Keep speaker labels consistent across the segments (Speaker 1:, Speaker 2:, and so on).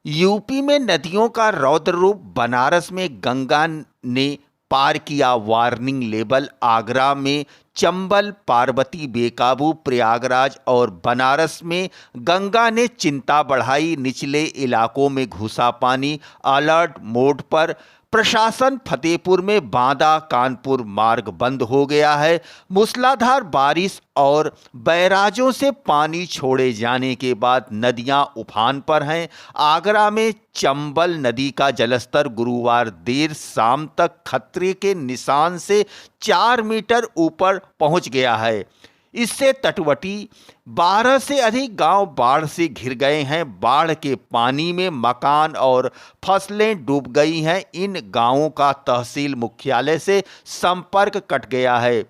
Speaker 1: UP में नदियों का रौद्र रूप। बनारस में गंगा ने पार किया वार्निंग लेवल। आगरा में चंबल पार्वती बेकाबू। प्रयागराज और बनारस में गंगा ने चिंता बढ़ाई। निचले इलाकों में घुसा पानी। अलर्ट मोड पर प्रशासन। फतेहपुर में बांदा कानपुर मार्ग बंद हो गया है। मूसलाधार बारिश और बैराजों से पानी छोड़े जाने के बाद नदियां उफान पर हैं। आगरा में चंबल नदी का जलस्तर गुरुवार देर शाम तक खतरे के निशान से 4 मीटर ऊपर पहुंच गया है। इससे तटवर्ती 12 से अधिक गांव बाढ़ से घिर गए हैं। बाढ़ के पानी में मकान और फसलें डूब गई हैं। इन गांवों का तहसील मुख्यालय से संपर्क कट गया है।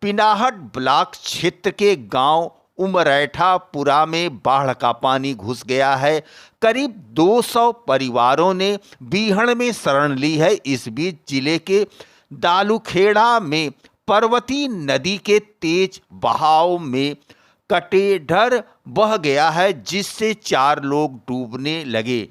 Speaker 1: पिनाहट ब्लॉक क्षेत्र के गांव उमरैठापुरा में बाढ़ का पानी घुस गया है। करीब 200 परिवारों ने बीहड़ में शरण ली है। इस बीच जिले के दालूखेड़ा में पर्वती नदी के तेज बहाव में कटेढ़र बह गया है, जिससे 4 लोग डूबने लगे।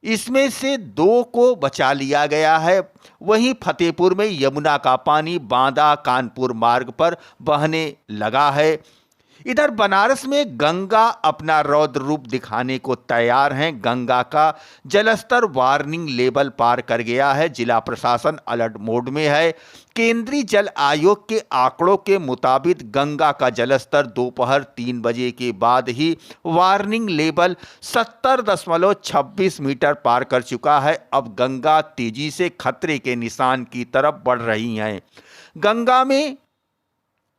Speaker 1: इसमें से 2 को बचा लिया गया है। वहीं फतेहपुर में यमुना का पानी बांदा कानपुर मार्ग पर बहने लगा है। इधर बनारस में गंगा अपना रौद्र रूप दिखाने को तैयार हैं। गंगा का जलस्तर वार्निंग लेवल पार कर गया है। जिला प्रशासन अलर्ट मोड में है। केंद्रीय जल आयोग के आंकड़ों के मुताबिक गंगा का जलस्तर दोपहर 3 बजे के बाद ही वार्निंग लेवल 70.26 मीटर पार कर चुका है। अब गंगा तेजी से खतरे के निशान की तरफ बढ़ रही है। गंगा में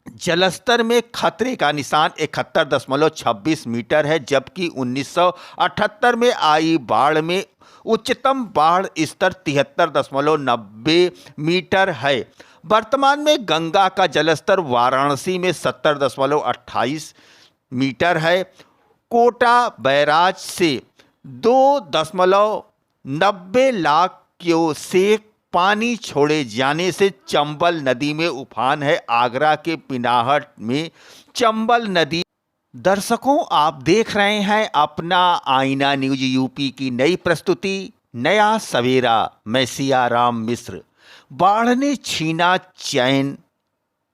Speaker 1: जलस्तर में खतरे का निशान 71.26 मीटर है, जबकि 1978 में आई बाढ़ में उच्चतम बाढ़ स्तर 73.90 मीटर है। वर्तमान में गंगा का जलस्तर वाराणसी में 70.28 मीटर है। कोटा बैराज से 2.90 लाख क्यूसेक पानी छोड़े जाने से चंबल नदी में उफान है। आगरा के पिनाहट में चंबल नदी। दर्शकों, आप देख रहे हैं अपना आईना न्यूज यूपी की नई प्रस्तुति नया सवेरा। मैं सियाराम मिश्र। बाढ़ ने छीना चैन।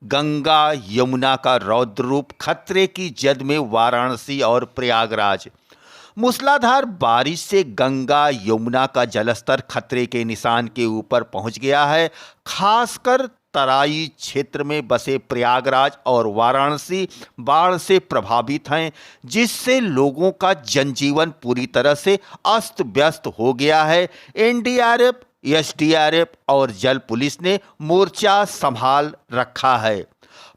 Speaker 1: गंगा यमुना का रौद्र रूप। खतरे की जद में वाराणसी और प्रयागराज। मूसलाधार बारिश से गंगा यमुना का जलस्तर खतरे के निशान के ऊपर पहुंच गया है। खासकर तराई क्षेत्र में बसे प्रयागराज और वाराणसी बाढ़ से प्रभावित हैं, जिससे लोगों का जनजीवन पूरी तरह से अस्त व्यस्त हो गया है। एनडीआरएफ, एसडीआरएफ और जल पुलिस ने मोर्चा संभाल रखा है।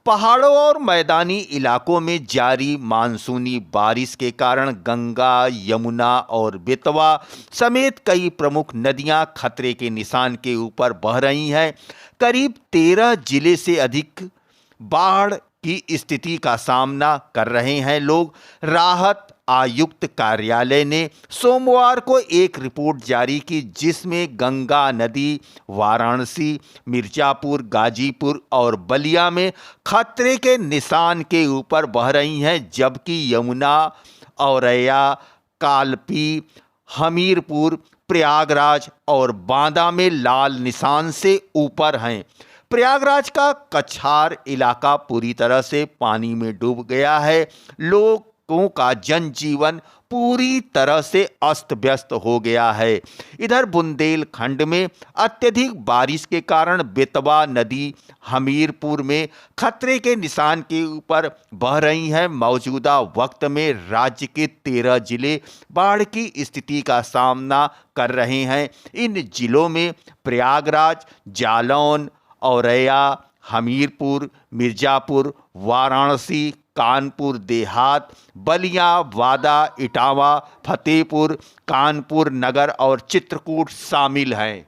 Speaker 1: पहाड़ों और मैदानी इलाकों में जारी मानसूनी बारिश के कारण गंगा, यमुना और बेतवा समेत कई प्रमुख नदियां खतरे के निशान के ऊपर बह रही हैं। करीब 13 जिले से अधिक बाढ़ की स्थिति का सामना कर रहे हैं लोग। राहत आयुक्त कार्यालय ने सोमवार को एक रिपोर्ट जारी की, जिसमें गंगा नदी वाराणसी, मिर्जापुर, गाजीपुर और बलिया में खतरे के निशान के ऊपर बह रही हैं, जबकि यमुना, औरैया, कालपी, हमीरपुर, प्रयागराज और बांदा में लाल निशान से ऊपर हैं। प्रयागराज का कछार इलाका पूरी तरह से पानी में डूब गया है। लोगों का जनजीवन पूरी तरह से अस्त व्यस्त हो गया है। इधर बुंदेलखंड में अत्यधिक बारिश के कारण बेतवा नदी हमीरपुर में खतरे के निशान के ऊपर बह रही है। मौजूदा वक्त में राज्य के 13 जिले बाढ़ की स्थिति का सामना कर रहे हैं। इन जिलों में प्रयागराज, जालौन, औरैया, हमीरपुर, मिर्जापुर, वाराणसी, कानपुर देहात, बलिया, वादा, इटावा, फतेहपुर, कानपुर नगर और चित्रकूट शामिल हैं।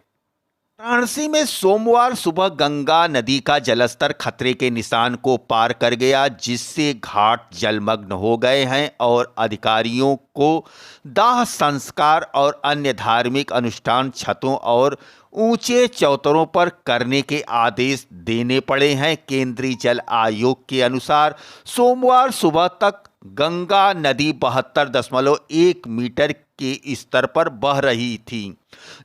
Speaker 1: वाराणसी में सोमवार सुबह गंगा नदी का जलस्तर खतरे के निशान को पार कर गया, जिससे घाट जलमग्न हो गए हैं और अधिकारियों को दाह संस्कार और अन्य धार्मिक अनुष्ठान छतों और ऊंचे चौतरों पर करने के आदेश देने पड़े हैं। केंद्रीय जल आयोग के अनुसार सोमवार सुबह तक गंगा नदी 72.1 मीटर के स्तर पर बह रही थी,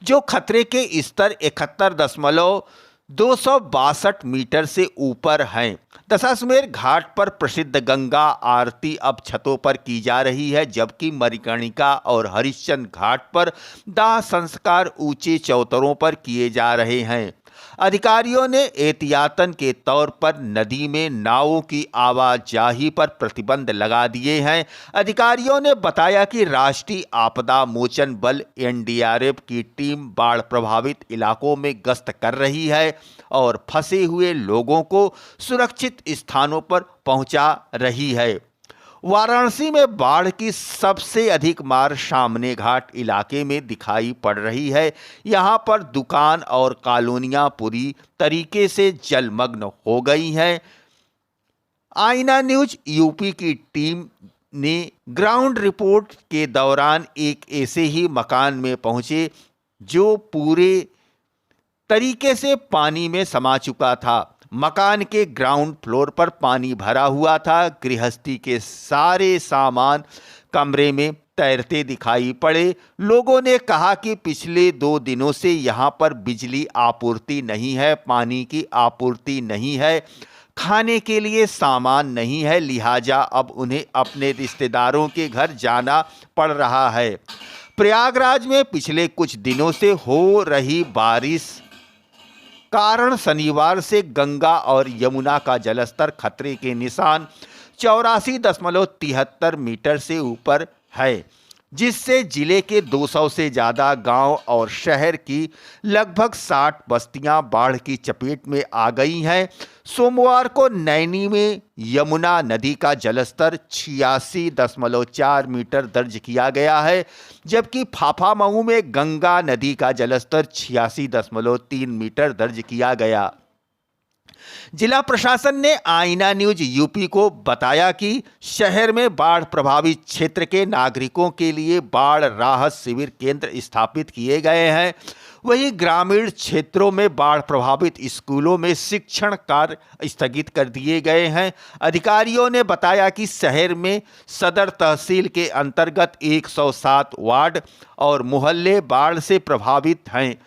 Speaker 1: जो खतरे के स्तर 71.262 मीटर से ऊपर हैं। दशाश्वमेध घाट पर प्रसिद्ध गंगा आरती अब छतों पर की जा रही है, जबकि मणिकर्णिका और हरिश्चंद्र घाट पर दाह संस्कार ऊंचे चौतरों पर किए जा रहे हैं। अधिकारियों ने एहतियातन के तौर पर नदी में नावों की आवाजाही पर प्रतिबंध लगा दिए हैं। अधिकारियों ने बताया कि राष्ट्रीय आपदा मोचन बल एनडीआरएफ की टीम बाढ़ प्रभावित इलाकों में गश्त कर रही है और फंसे हुए लोगों को सुरक्षित स्थानों पर पहुंचा रही है। वाराणसी में बाढ़ की सबसे अधिक मार सामने घाट इलाके में दिखाई पड़ रही है। यहां पर दुकान और कॉलोनियां पूरी तरीके से जलमग्न हो गई हैं। आईना न्यूज यूपी की टीम ने ग्राउंड रिपोर्ट के दौरान एक ऐसे ही मकान में पहुंचे जो पूरे तरीके से पानी में समा चुका था। मकान के ग्राउंड फ्लोर पर पानी भरा हुआ था। गृहस्थी के सारे सामान कमरे में तैरते दिखाई पड़े। लोगों ने कहा कि पिछले 2 दिनों से यहां पर बिजली आपूर्ति नहीं है, पानी की आपूर्ति नहीं है, खाने के लिए सामान नहीं है, लिहाजा अब उन्हें अपने रिश्तेदारों के घर जाना पड़ रहा है। प्रयागराज में पिछले कुछ दिनों से हो रही बारिश कारण शनिवार से गंगा और यमुना का जलस्तर खतरे के निशान 84.73 मीटर से ऊपर है, जिससे जिले के 200 से ज़्यादा गांव और शहर की लगभग 60 बस्तियां बाढ़ की चपेट में आ गई हैं। सोमवार को नैनी में यमुना नदी का जलस्तर 86.4 मीटर दर्ज किया गया है, जबकि फाफामऊ में गंगा नदी का जलस्तर 86.3 मीटर दर्ज किया गया। जिला प्रशासन ने आईना न्यूज यूपी को बताया कि शहर में बाढ़ प्रभावित क्षेत्र के नागरिकों के लिए बाढ़ राहत शिविर केंद्र स्थापित किए गए हैं। वहीं ग्रामीण क्षेत्रों में बाढ़ प्रभावित स्कूलों में शिक्षण कार्य स्थगित कर दिए गए हैं। अधिकारियों ने बताया कि शहर में सदर तहसील के अंतर्गत 107 वार्ड और मोहल्ले बाढ़ से प्रभावित हैं,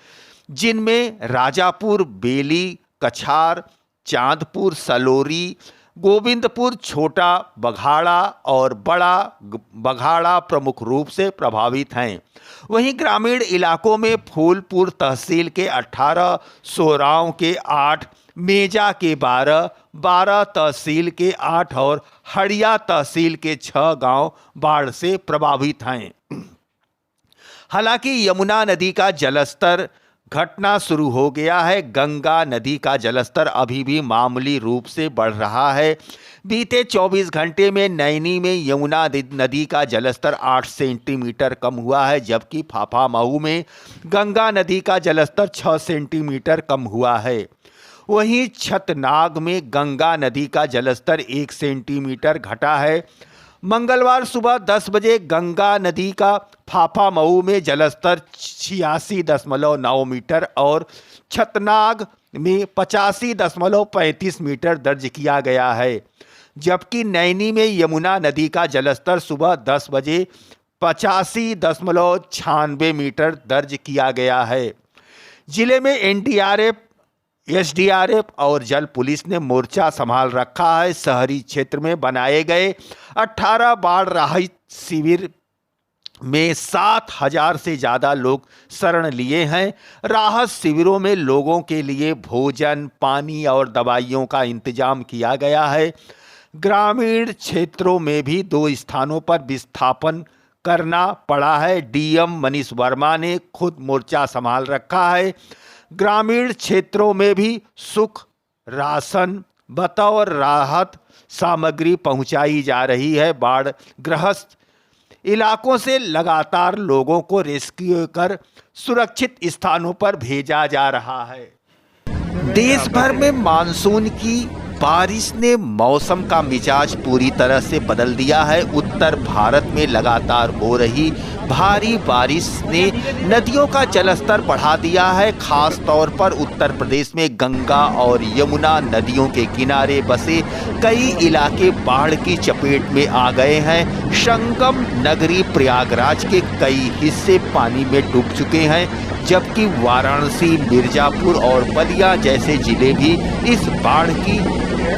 Speaker 1: जिनमें राजापुर, बेली, कछार, चांदपुर, सलोरी, गोविंदपुर, छोटा बघाड़ा और बड़ा बघाड़ा प्रमुख रूप से प्रभावित हैं। वहीं ग्रामीण इलाकों में फूलपुर तहसील के 18, सोराव के 8, मेजा के 12, 12 तहसील के 8 और हड़िया तहसील के 6 गांव बाढ़ से प्रभावित हैं। हालांकि यमुना नदी का जलस्तर घटना शुरू हो गया है। गंगा नदी का जलस्तर अभी भी मामूली रूप से बढ़ रहा है। बीते 24 घंटे में नैनी में यमुना नदी का जलस्तर 8 सेंटीमीटर कम हुआ है, जबकि फाफामऊ में गंगा नदी का जलस्तर 6 सेंटीमीटर कम हुआ है। वहीं छतनाग में गंगा नदी का जलस्तर 1 सेंटीमीटर घटा है। मंगलवार सुबह 10 बजे गंगा नदी का फाफामऊ में जलस्तर 86.9 मीटर और छतनाग में 85.35 मीटर दर्ज किया गया है, जबकि नैनी में यमुना नदी का जलस्तर सुबह 10 बजे 85.96 मीटर दर्ज किया गया है। जिले में एनडीआरएफ, एसडीआरएफ और जल पुलिस ने मोर्चा संभाल रखा है। शहरी क्षेत्र में बनाए गए 18 बाढ़ राहत शिविर में 7,000 से ज़्यादा लोग शरण लिए हैं। राहत शिविरों में लोगों के लिए भोजन, पानी और दवाइयों का इंतजाम किया गया है। ग्रामीण क्षेत्रों में भी 2 स्थानों पर विस्थापन करना पड़ा है। डीएम मनीष वर्मा ने खुद मोर्चा संभाल रखा है। ग्रामीण क्षेत्रों में भी सुख राशन बतौर राहत सामग्री पहुंचाई जा रही है। बाढ़ ग्रस्त इलाकों से लगातार लोगों को रेस्क्यू कर सुरक्षित स्थानों पर भेजा जा रहा है। देश भर में मानसून की बारिश ने मौसम का मिजाज पूरी तरह से बदल दिया है। उत्तर भारत में लगातार हो रही भारी बारिश ने नदियों का जलस्तर बढ़ा दिया है। खास तौर पर उत्तर प्रदेश में गंगा और यमुना नदियों के किनारे बसे कई इलाके बाढ़ की चपेट में आ गए हैं। संगम नगरी प्रयागराज के कई हिस्से पानी में डूब चुके हैं, जबकि वाराणसी, मिर्जापुर और बलिया जैसे जिले भी इस बाढ़ की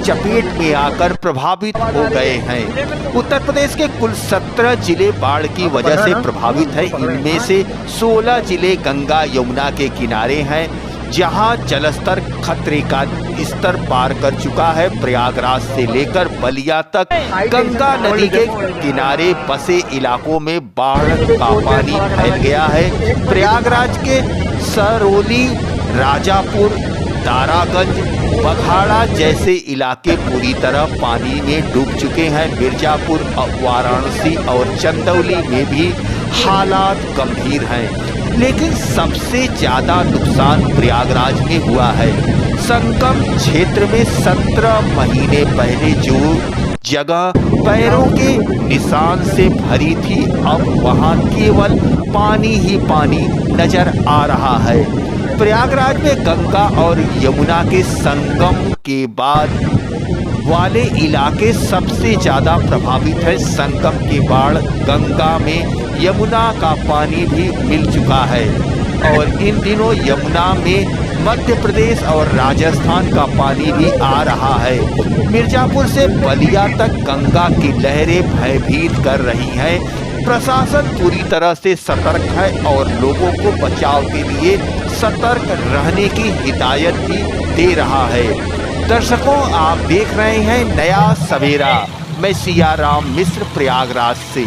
Speaker 1: चपेट में आकर प्रभावित हो गए हैं। उत्तर प्रदेश के कुल 17 जिले बाढ़ की वजह से प्रभावित हैं। इनमें से 16 जिले गंगा यमुना के किनारे हैं, जहां जलस्तर खतरे का स्तर पार कर चुका है। प्रयागराज से लेकर बलिया तक गंगा नदी के किनारे बसे इलाकों में बाढ़ का पानी फैल गया है। प्रयागराज के सरौली, राजापुर, दारागंज, बघाड़ा जैसे इलाके पूरी तरह पानी में डूब चुके हैं। मिर्जापुर, वाराणसी और चंदौली में भी हालात गंभीर हैं, लेकिन सबसे ज्यादा नुकसान प्रयागराज में हुआ है। संगम क्षेत्र में 17 महीने पहले जो जगह पैरों के निशान से भरी थी, अब वहां केवल पानी ही पानी नजर आ रहा है। प्रयागराज में गंगा और यमुना के संगम के बाद वाले इलाके सबसे ज्यादा प्रभावित है। संगम के बाढ़ गंगा में यमुना का पानी भी मिल चुका है और इन दिनों यमुना में मध्य प्रदेश और राजस्थान का पानी भी आ रहा है। मिर्जापुर से बलिया तक गंगा की लहरें भयभीत कर रही हैं। प्रशासन पूरी तरह से सतर्क है और लोगों को बचाव के लिए सतर्क रहने की हिदायत भी दे रहा है। दर्शकों, आप देख रहे हैं नया सवेरा। मैं सियाराम मिश्र प्रयागराज से।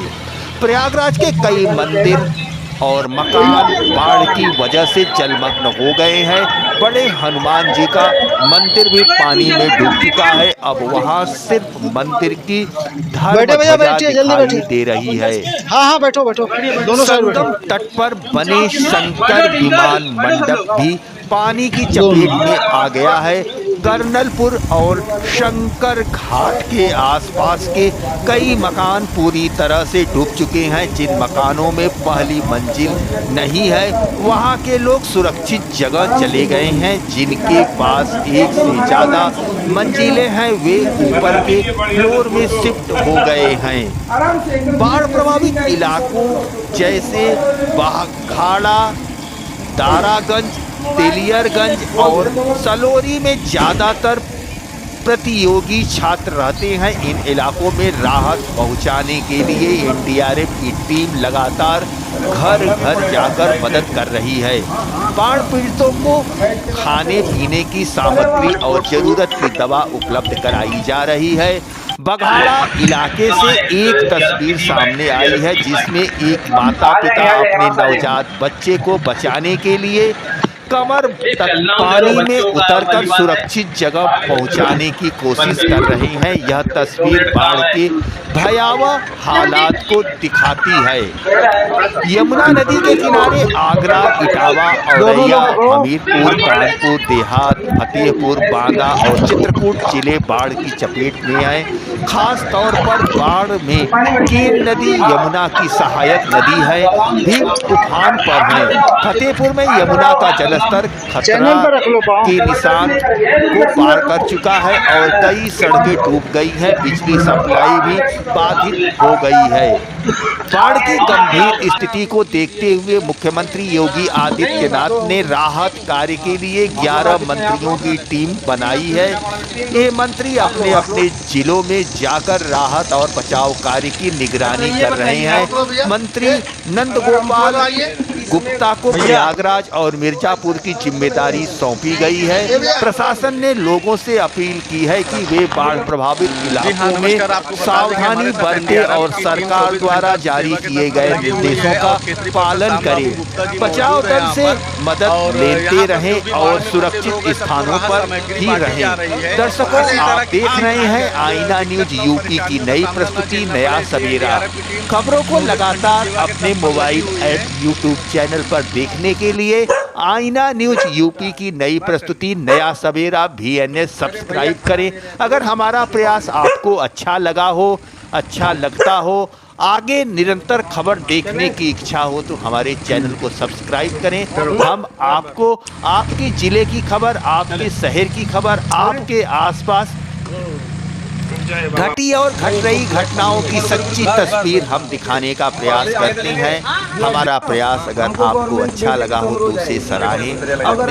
Speaker 1: प्रयागराज के कई मंदिर और मकान बाढ़ की वजह से जलमग्न हो गए हैं। बड़े हनुमान जी का मंदिर भी पानी में डूब चुका है। अब वहां सिर्फ मंदिर की धर्म ध्वजा दिखाई दे रही है।
Speaker 2: हाँ बैठो दोनों
Speaker 1: संगम तट पर बने शंकर विमान मंडप भी पानी की चपेट में आ गया है। कर्नलपुर और शंकर घाट के आसपास के कई मकान पूरी तरह से डूब चुके हैं। जिन मकानों में पहली मंजिल नहीं है, वहां के लोग सुरक्षित जगह चले गए हैं। जिनके पास एक से ज्यादा मंजिलें हैं, वे ऊपर के फ्लोर में शिफ्ट हो गए हैं। बाढ़ प्रभावित इलाकों जैसे बघाड़ा, दारागंज, तेलियरगंज और सलोरी में ज्यादातर प्रतियोगी छात्र रहते हैं। इन इलाकों में राहत पहुंचाने के लिए एनडीआरएफ की टीम लगातार घर घर जाकर मदद कर रही है। बाढ़ पीड़ितों को खाने पीने की सामग्री और जरूरत की दवा उपलब्ध कराई जा रही है। बघाड़ा इलाके से एक तस्वीर सामने आई है, जिसमें एक माता पिता अपने नवजात बच्चे को बचाने के लिए कमर तक पानी में उतरकर सुरक्षित जगह पहुंचाने की कोशिश कर रही हैं। यह तस्वीर बाढ़ के भयावह हालात को दिखाती है। यमुना नदी के किनारे आगरा, इटावा, औरैया, हमीरपुर, कानपुर देहात, फतेहपुर, बांदा और चित्रकूट जिले बाढ़ की चपेट में आए। खास तौर पर बाढ़ में केन नदी यमुना की सहायक नदी है भी उफान पर है। फतेहपुर में यमुना का जलस्तर खतरा के निशान को पार कर चुका है और कई सड़कें डूब गई हैं। बिजली सप्लाई भी बाधित हो गई है। बाढ़ की गंभीर स्थिति को देखते हुए मुख्यमंत्री योगी आदित्यनाथ ने राहत कार्य के लिए 11 मंत्रियों की टीम बनाई है। ये मंत्री अपने अपने जिलों में जाकर राहत और बचाव कार्य की निगरानी कर रहे हैं। मंत्री नंदगोपाल गुप्ता को प्रयागराज और मिर्जापुर की जिम्मेदारी सौंपी गई है। प्रशासन ने लोगों से अपील की है कि वे बाढ़ प्रभावित इलाकों में सावधानी बरतें और सरकार द्वारा जारी किए गए निर्देशों का पालन करें। बचाव दल से मदद लेते रहें और सुरक्षित स्थानों पर ही रहें। दर्शकों, आप देख रहे हैं आईना न्यूज यूपी की नई प्रस्तुति नया सवेरा। खबरों को लगातार अपने मोबाइल ऐप यूट्यूब चैनल पर देखने के लिए आईना न्यूज यूपी की नई प्रस्तुति नया सवेरा VNS सब्सक्राइब करें। अगर हमारा प्रयास आपको अच्छा लगा हो, अच्छा लगता हो आगे निरंतर खबर देखने की इच्छा हो तो हमारे चैनल को सब्सक्राइब करें। हम आपको आपके जिले की खबर, आपके शहर की खबर, आपके आसपास घटी और घट रही घटनाओं की सच्ची तस्वीर हम दिखाने का प्रयास करते हैं। हमारा प्रयास अगर आपको अच्छा लगा हो तो उसे सराहें।